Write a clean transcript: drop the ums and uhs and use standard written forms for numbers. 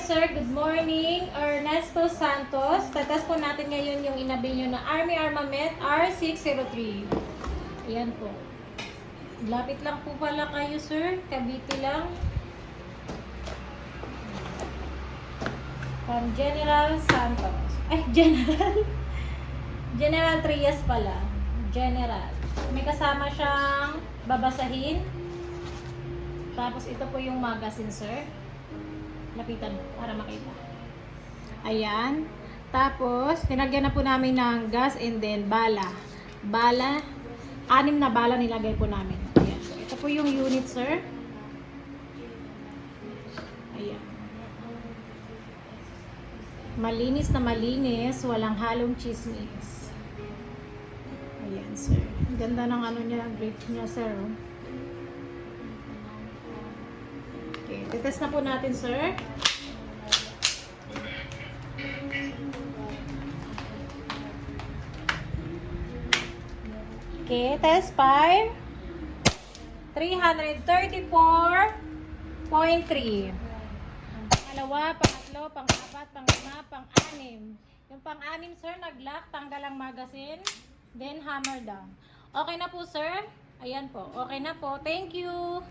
sir. Good morning. Ernesto Santos. Tatas po natin ngayon yung inabil nyo na Army Armament R603. Ayan po. Lapit lang po pala kayo, sir. Cavite lang. From General Santos. Ay, General. General Trias pala. General. May kasama siyang babasahin. Tapos ito po yung magazine, sir. Lapitan mo para makita. Ayan. Tapos, tinagyan na po namin ng gas and then bala. Bala. 6 na bala nilagay po namin. Ayan. So, ito po yung unit, sir. Ayan. Malinis na malinis. Walang halong chismis. Ayan, sir. Ganda ng ano niya, grip niya, sir. Okay, titest na po natin, sir. Okay, test 5. 334.3. Pangalawa, pangatlo, pang-apat, pang-lima, pang-anim. Yung pang-anim, sir, nag-lock, tanggal ang magazine, then hammer down. Okay na po, sir. Ayan po. Okay na po. Thank you.